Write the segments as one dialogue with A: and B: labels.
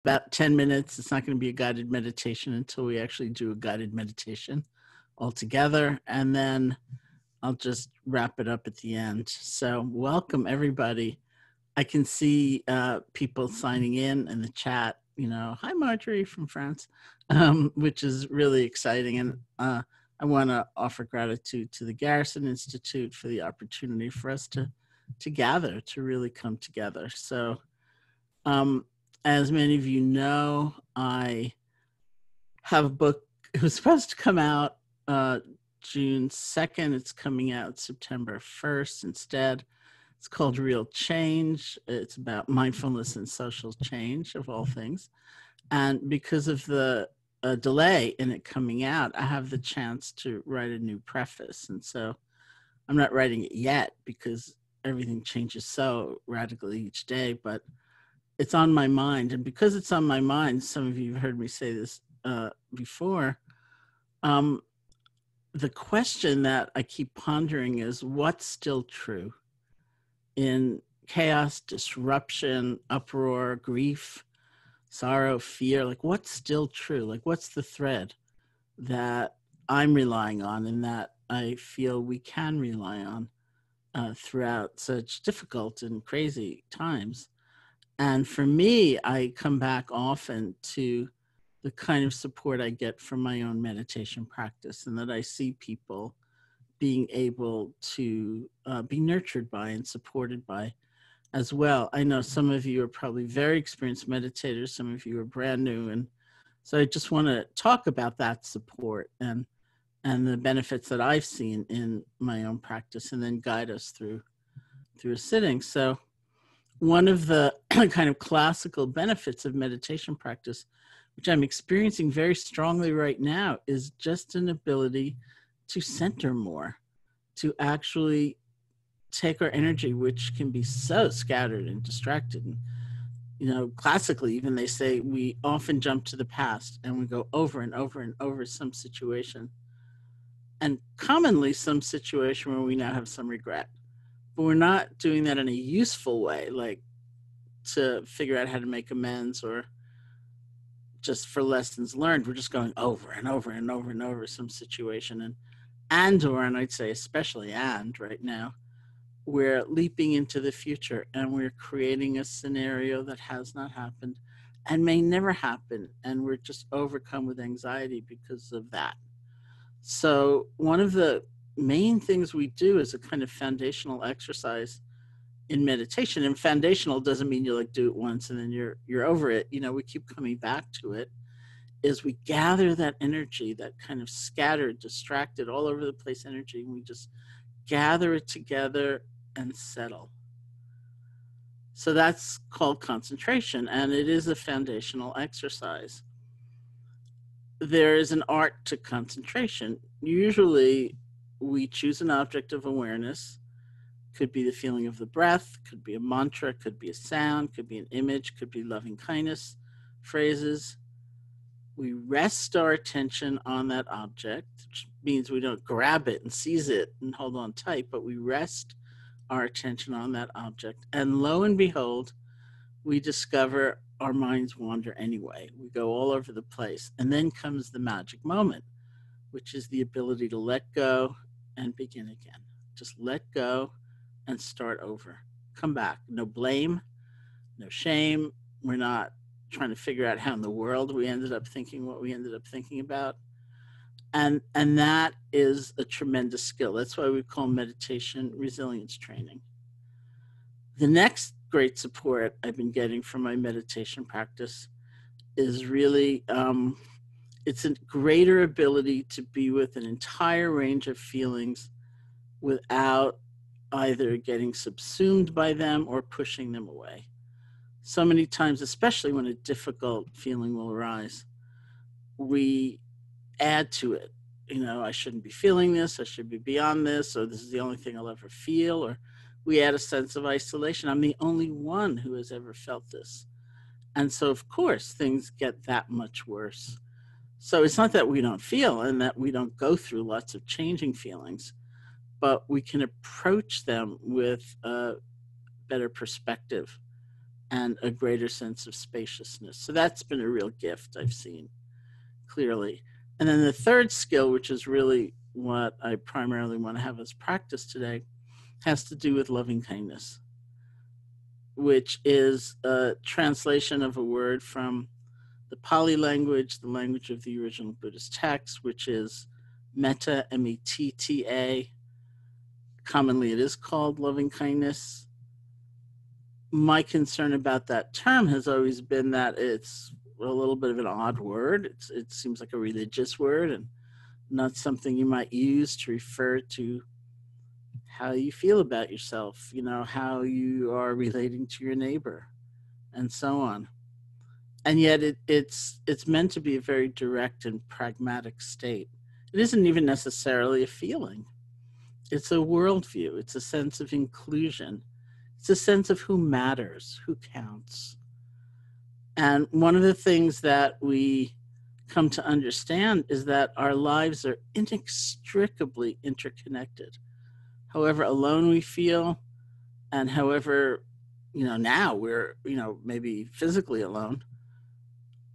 A: about 10 minutes. It's not going to be a guided meditation until we actually do a guided meditation all together. And then I'll just wrap it up at the end. So welcome, everybody. I can see people signing in the chat, hi, Marjorie from France, which is really exciting. And I want to offer gratitude to the Garrison Institute for the opportunity for us to gather, to really come together. So as many of you know, I have a book. It was supposed to come out June 2nd. It's coming out September 1st instead. It's called Real Change. It's about mindfulness and social change, of all things. And because of the delay in it coming out, I have the chance to write a new preface. And so I'm not writing it yet because everything changes so radically each day, but it's on my mind. And because it's on my mind, some of you have heard me say this before, the question that I keep pondering is, what's still true? In chaos, disruption, uproar, grief, sorrow, fear, like what's still true? Like what's the thread that I'm relying on and that I feel we can rely on throughout such difficult and crazy times? And for me, I come back often to the kind of support I get from my own meditation practice, and that I see people being able to be nurtured by and supported by as well. I know some of you are probably very experienced meditators, some of you are brand new, and so I just want to talk about that support and the benefits that I've seen in my own practice, and then guide us through a sitting. So one of the kind of classical benefits of meditation practice, which I'm experiencing very strongly right now, is just an ability to center more, to actually take our energy, which can be so scattered and distracted. And, classically, even they say we often jump to the past and we go over and over and over some situation. And commonly some situation where we now have some regret. But we're not doing that in a useful way, like to figure out how to make amends or just for lessons learned. We're just going over and over and over and over some situation. And I'd say especially right now, we're leaping into the future and we're creating a scenario that has not happened and may never happen. And we're just overcome with anxiety because of that. So one of the main things we do is a kind of foundational exercise in meditation. And foundational doesn't mean you do it once and then you're over it. We keep coming back to it. Is we gather that energy, that kind of scattered, distracted, all over the place energy, and we just gather it together and settle. So that's called concentration, and it is a foundational exercise. There is an art to concentration. Usually we choose an object of awareness. Could be the feeling of the breath, could be a mantra, could be a sound, could be an image, could be loving kindness phrases. We rest our attention on that object, which means we don't grab it and seize it and hold on tight, but we rest our attention on that object. And lo and behold, we discover our minds wander anyway. We go all over the place. And then comes the magic moment, which is the ability to let go and begin again. Just let go and start over. Come back. No blame, no shame. We're not trying to figure out how in the world we ended up thinking what we ended up thinking about. And that is a tremendous skill. That's why we call meditation resilience training. The next great support I've been getting from my meditation practice is really, it's a greater ability to be with an entire range of feelings without either getting subsumed by them or pushing them away. So many times, especially when a difficult feeling will arise, we add to it. I shouldn't be feeling this, I should be beyond this, or this is the only thing I'll ever feel, or we add a sense of isolation. I'm the only one who has ever felt this. And so, of course, things get that much worse. So it's not that we don't feel and that we don't go through lots of changing feelings, but we can approach them with a better perspective and a greater sense of spaciousness. So that's been a real gift I've seen clearly. And then the third skill, which is really what I primarily want to have as practice today, has to do with loving kindness, which is a translation of a word from the Pali language, the language of the original Buddhist text, which is metta, M-E-T-T-A. Commonly it is called loving kindness. My concern about that term has always been that it's a little bit of an odd word. It seems like a religious word and not something you might use to refer to how you feel about yourself, you know, how you are relating to your neighbor, and so on. And yet it's meant to be a very direct and pragmatic state. It isn't even necessarily a feeling. It's a worldview. It's a sense of inclusion. It's a sense of who matters, who counts. And one of the things that we come to understand is that our lives are inextricably interconnected. However alone we feel, and however, you know, now we're, you know, maybe physically alone,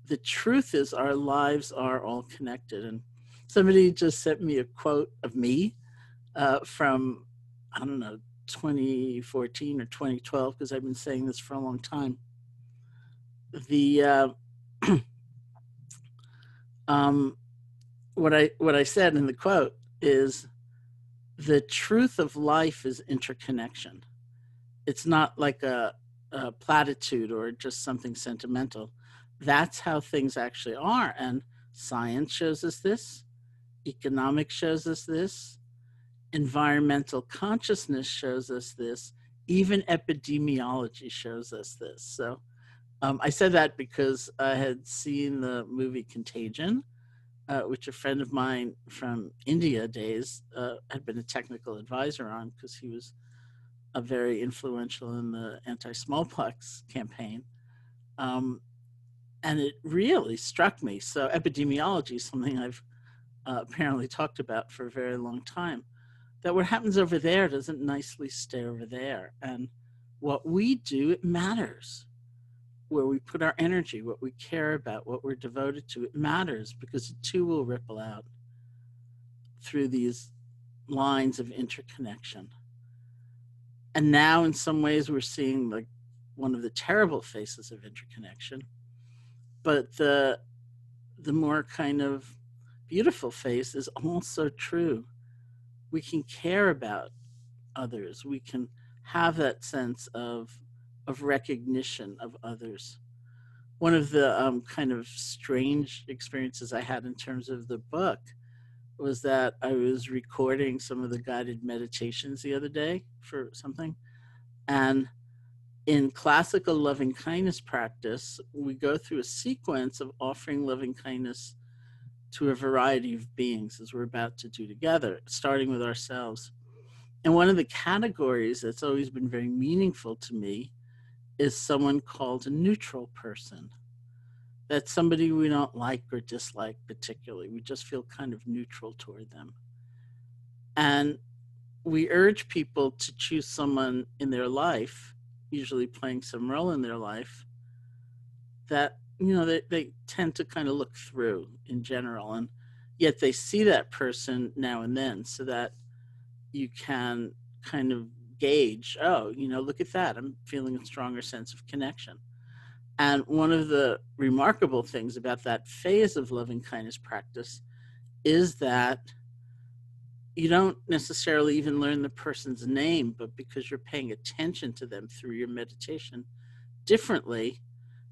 A: the truth is our lives are all connected. And somebody just sent me a quote of me from, I don't know, 2014 or 2012, because I've been saying this for a long time. The what I said in the quote is, the truth of life is interconnection. It's not like a platitude or just something sentimental. That's how things actually are. And science shows us this, economics shows us this, environmental consciousness shows us this, even epidemiology shows us this. So I said that because I had seen the movie Contagion, which a friend of mine from India days had been a technical advisor on, because he was very influential in the anti-smallpox campaign. And it really struck me. So epidemiology is something I've apparently talked about for a very long time, that what happens over there doesn't nicely stay over there. And what we do, it matters. Where we put our energy, what we care about, what we're devoted to, it matters, because it too will ripple out through these lines of interconnection. And now in some ways we're seeing like one of the terrible faces of interconnection, but the more kind of beautiful face is also true. We can care about others. We can have that sense of recognition of others. One of the kind of strange experiences I had in terms of the book was that I was recording some of the guided meditations the other day for something. And in classical loving kindness practice, we go through a sequence of offering loving kindness to a variety of beings, as we're about to do together, starting with ourselves. And one of the categories that's always been very meaningful to me is someone called a neutral person. That's somebody we don't like or dislike particularly. We just feel kind of neutral toward them. And we urge people to choose someone in their life, usually playing some role in their life, that, you know, they tend to kind of look through in general. And yet they see that person now and then, so that you can kind of gauge, oh, you know, look at that, I'm feeling a stronger sense of connection. And one of the remarkable things about that phase of loving kindness practice is that you don't necessarily even learn the person's name, but because you're paying attention to them through your meditation differently,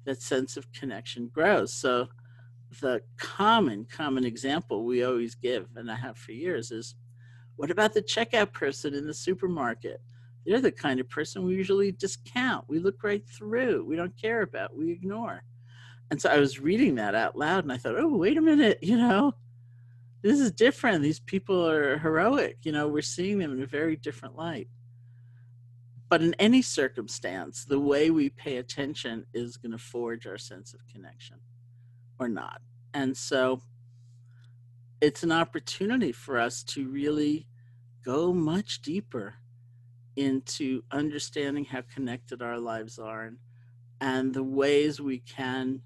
A: that sense of connection grows. So the common example we always give, and I have for years, is, what about the checkout person in the supermarket? They're the kind of person we usually discount. We look right through. We don't care about. We ignore. And so I was reading that out loud, and I thought, oh, wait a minute, you know, this is different. These people are heroic. You know, we're seeing them in a very different light. But in any circumstance, the way we pay attention is going to forge our sense of connection or not. And so it's an opportunity for us to really go much deeper into understanding how connected our lives are, and the ways we can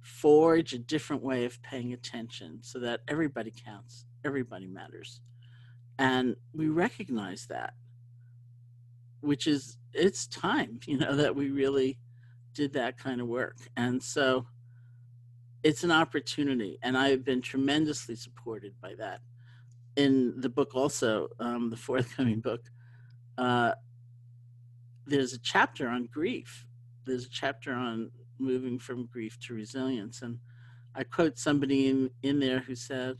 A: forge a different way of paying attention so that everybody counts, everybody matters. And we recognize that, which is, it's time, that we really did that kind of work. And so it's an opportunity, and I've been tremendously supported by that. In the book also, the forthcoming book, uh, there's a chapter on grief. There's a chapter on moving from grief to resilience. And I quote somebody in there who said,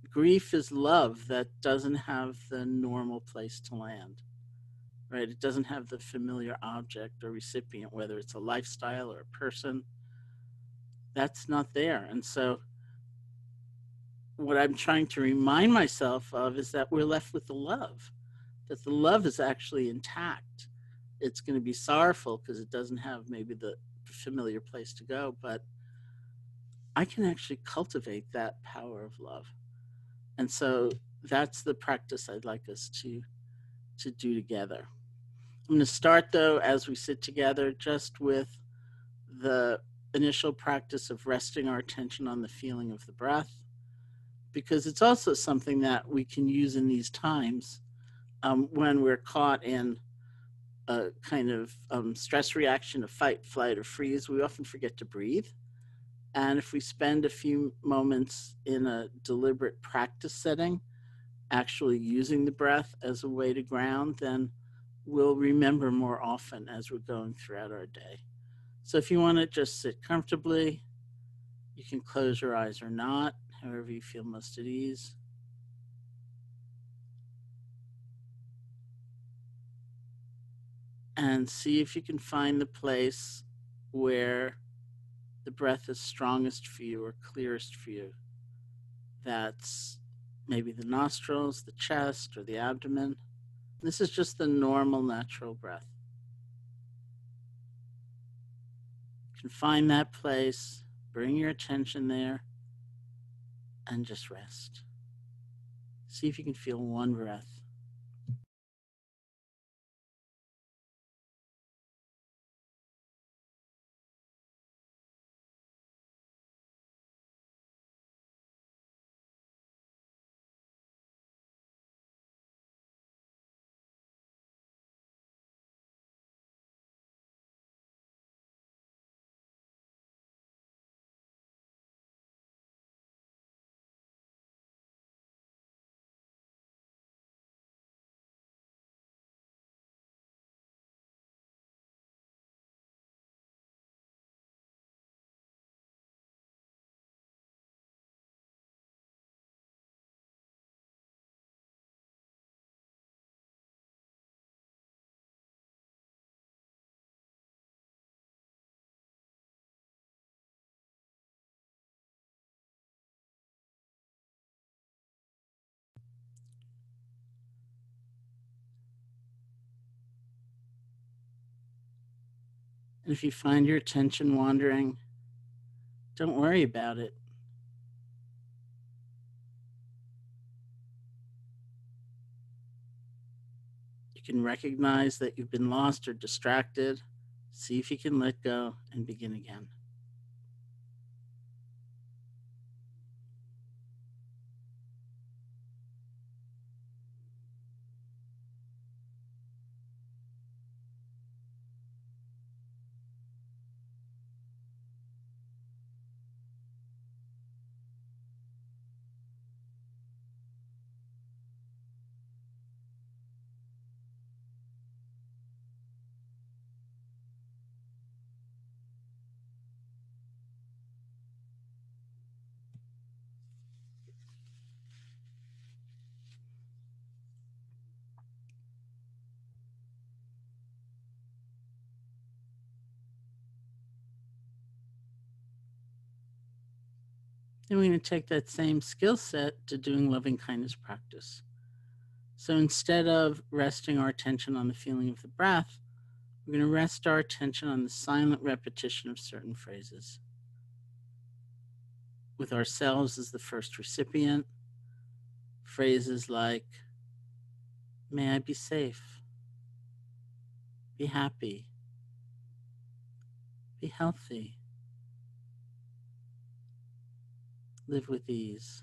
A: grief is love that doesn't have the normal place to land, right? It doesn't have the familiar object or recipient, whether it's a lifestyle or a person. That's not there. And so what I'm trying to remind myself of is that we're left with the love, that the love is actually intact. It's going to be sorrowful because it doesn't have maybe the familiar place to go, but I can actually cultivate that power of love. And so that's the practice I'd like us to do together. I'm going to start, though, as we sit together, just with the initial practice of resting our attention on the feeling of the breath, because it's also something that we can use in these times when we're caught in a kind of stress reaction of fight, flight, or freeze. We often forget to breathe. And if we spend a few moments in a deliberate practice setting, actually using the breath as a way to ground, then we'll remember more often as we're going throughout our day. So if you want to just sit comfortably, you can close your eyes or not, however you feel most at ease. And see if you can find the place where the breath is strongest for you or clearest for you. That's maybe the nostrils, the chest, or the abdomen. This is just the normal, natural breath. You can find that place, bring your attention there, and just rest. See if you can feel one breath. And if you find your attention wandering, don't worry about it. You can recognize that you've been lost or distracted. See if you can let go and begin again. Then we're going to take that same skill set to doing loving kindness practice. So instead of resting our attention on the feeling of the breath, we're going to rest our attention on the silent repetition of certain phrases, with ourselves as the first recipient. Phrases like, may I be safe, be happy, Be healthy. Live with ease.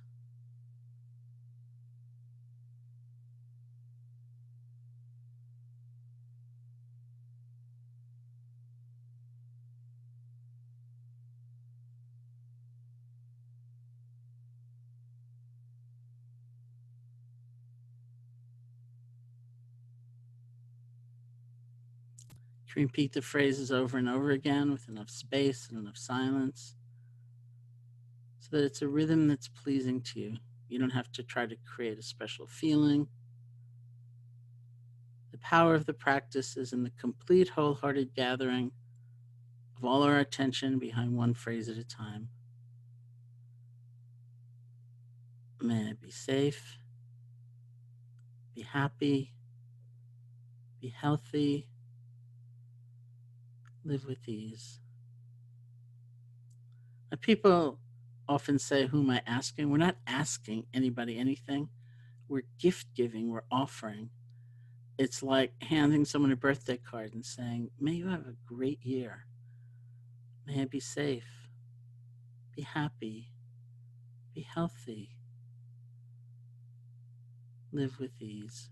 A: You can repeat the phrases over and over again with enough space and enough silence so that it's a rhythm that's pleasing to you. You don't have to try to create a special feeling. The power of the practice is in the complete wholehearted gathering of all our attention behind one phrase at a time. May I be safe, be happy, be healthy, live with ease. Now, people often say, who am I asking? We're not asking anybody anything. We're gift giving, we're offering. It's like handing someone a birthday card and saying, may you have a great year. May I be safe, be happy, be healthy, live with ease.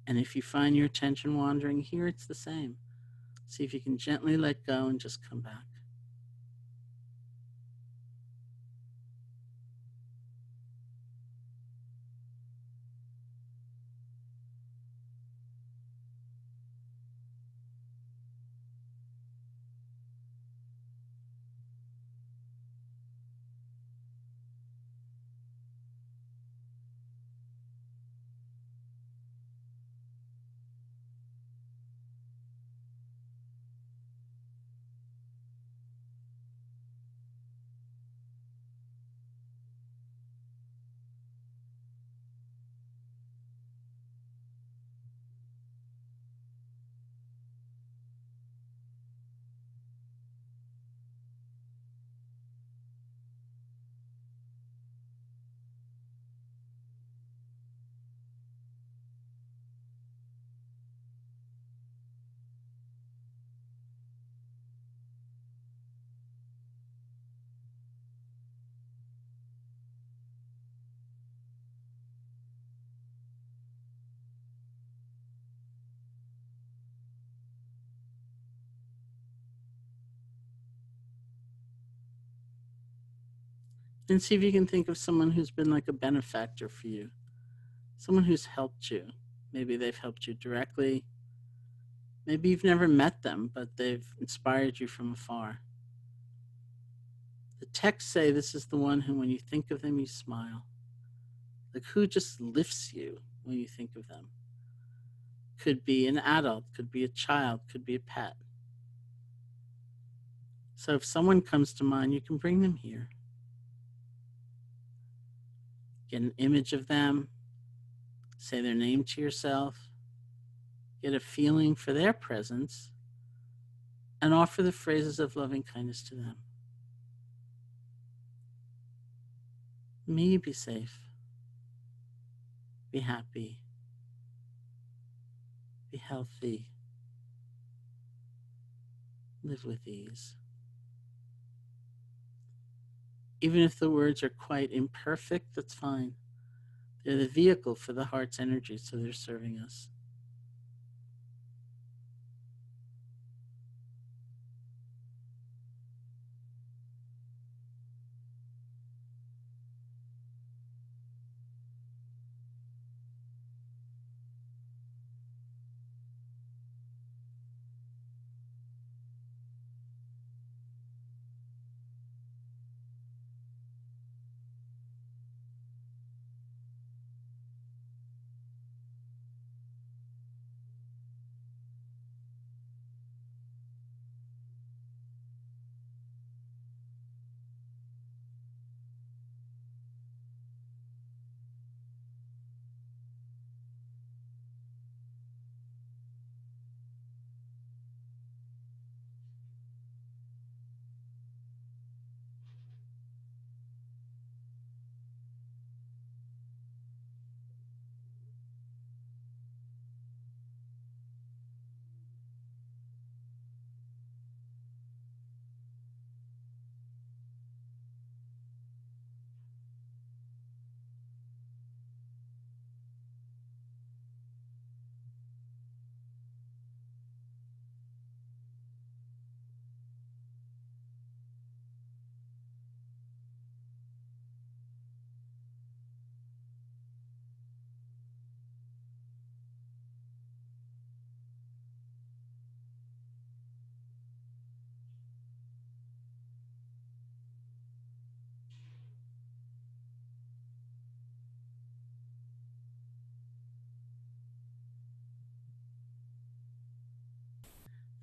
A: And if you find your attention wandering here, it's the same. See if you can gently let go and just come back. And see if you can think of someone who's been like a benefactor for you, someone who's helped you. Maybe they've helped you directly. Maybe you've never met them, but they've inspired you from afar. The texts say this is the one who, when you think of them, you smile. Like, who just lifts you when you think of them? Could be an adult, could be a child, could be a pet. So if someone comes to mind, you can bring them here. Get an image of them, say their name to yourself, get a feeling for their presence, and offer the phrases of loving kindness to them. May you be safe, be happy, be healthy, live with ease. Even if the words are quite imperfect, that's fine. They're the vehicle for the heart's energy, so they're serving us.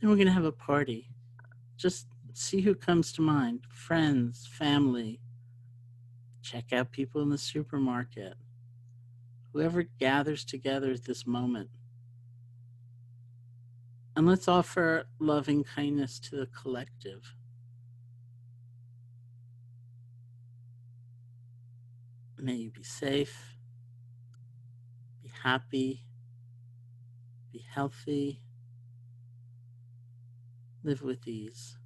A: Then we're going to have a party. Just see who comes to mind. Friends, family. Check out people in the supermarket. Whoever gathers together at this moment. And let's offer loving kindness to the collective. May you be safe, be happy, be healthy, live with ease.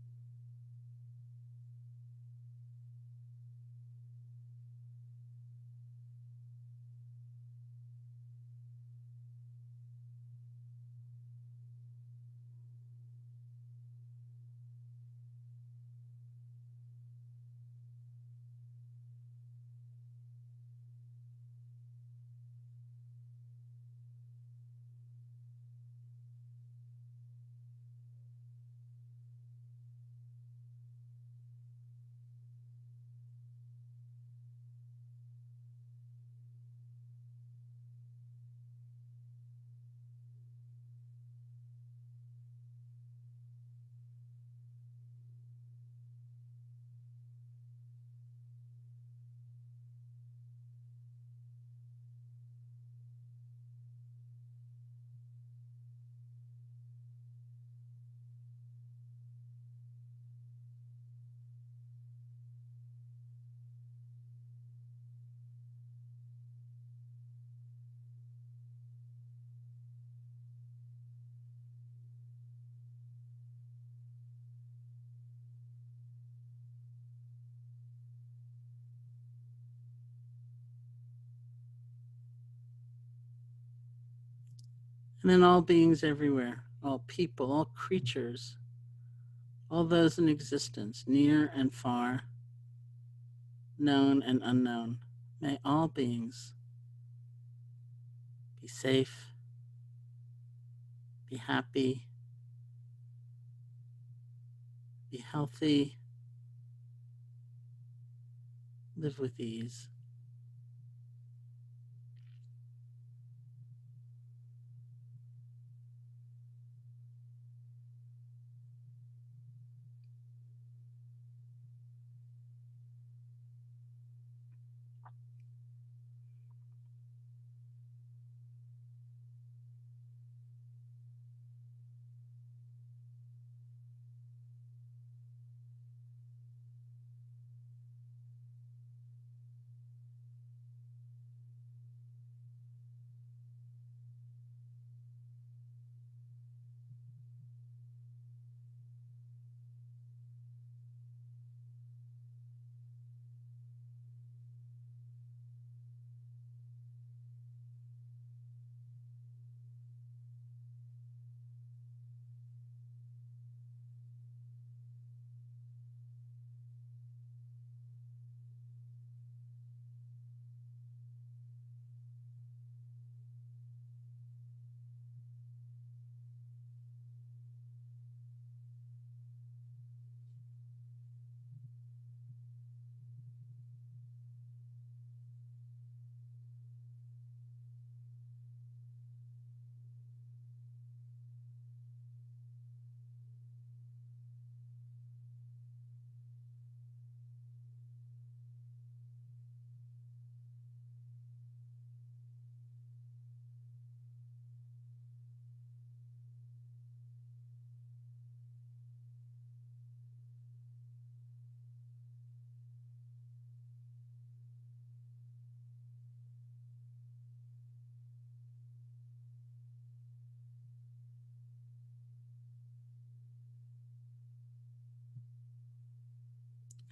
A: And then all beings everywhere, all people, all creatures, all those in existence, near and far, known and unknown. May all beings be safe, be happy, be healthy, live with ease.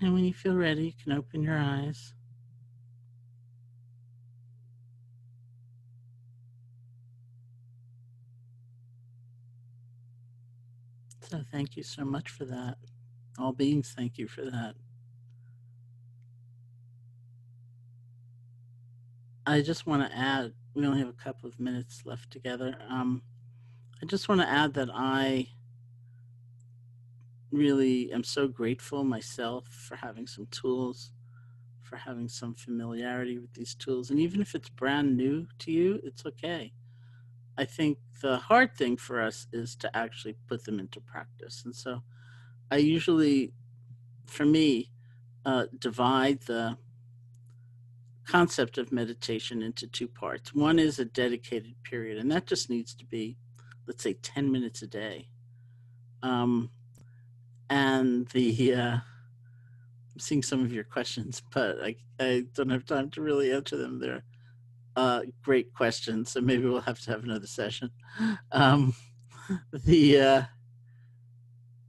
A: And when you feel ready, you can open your eyes. So thank you so much for that. All beings, thank you for that. I just want to add, we only have a couple of minutes left together. I just want to add that I really am so grateful myself for having some tools, for having some familiarity with these tools. And even if it's brand new to you, it's okay. I think the hard thing for us is to actually put them into practice. And so I usually, for me, divide the concept of meditation into two parts. One is a dedicated period, and that just needs to be, let's say, 10 minutes a day. And I'm seeing some of your questions, but I don't have time to really answer them. They're great questions, so maybe we'll have to have another session. The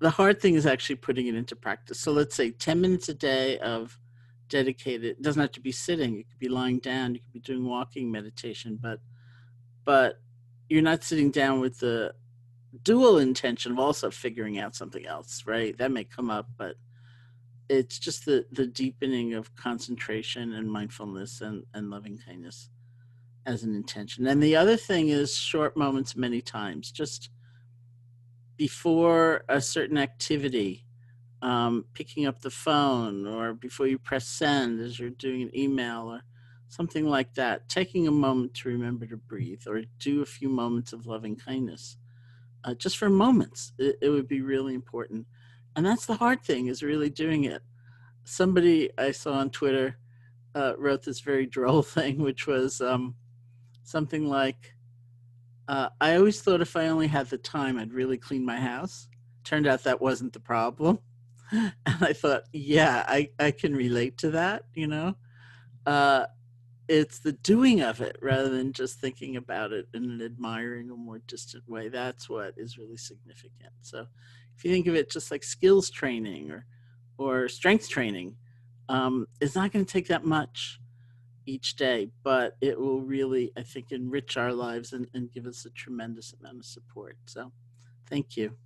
A: hard thing is actually putting it into practice. So let's say 10 minutes a day of dedicated. It doesn't have to be sitting. It could be lying down. You could be doing walking meditation, but you're not sitting down with the dual intention of also figuring out something else, right? That may come up, but it's just the deepening of concentration and mindfulness and loving kindness as an intention. And the other thing is short moments many times, just before a certain activity, picking up the phone, or before you press send as you're doing an email or something like that, taking a moment to remember to breathe or do a few moments of loving kindness. Just for moments, it would be really important. And that's the hard thing, is really doing it. Somebody I saw on Twitter wrote this very droll thing, which was something like, I always thought if I only had the time, I'd really clean my house. Turned out that wasn't the problem. And I thought, yeah, I can relate to that, you know? It's the doing of it rather than just thinking about it in an admiring or more distant way. That's what is really significant. So if you think of it just like skills training or strength training, it's not going to take that much each day, but it will really, I think, enrich our lives and give us a tremendous amount of support. So thank you.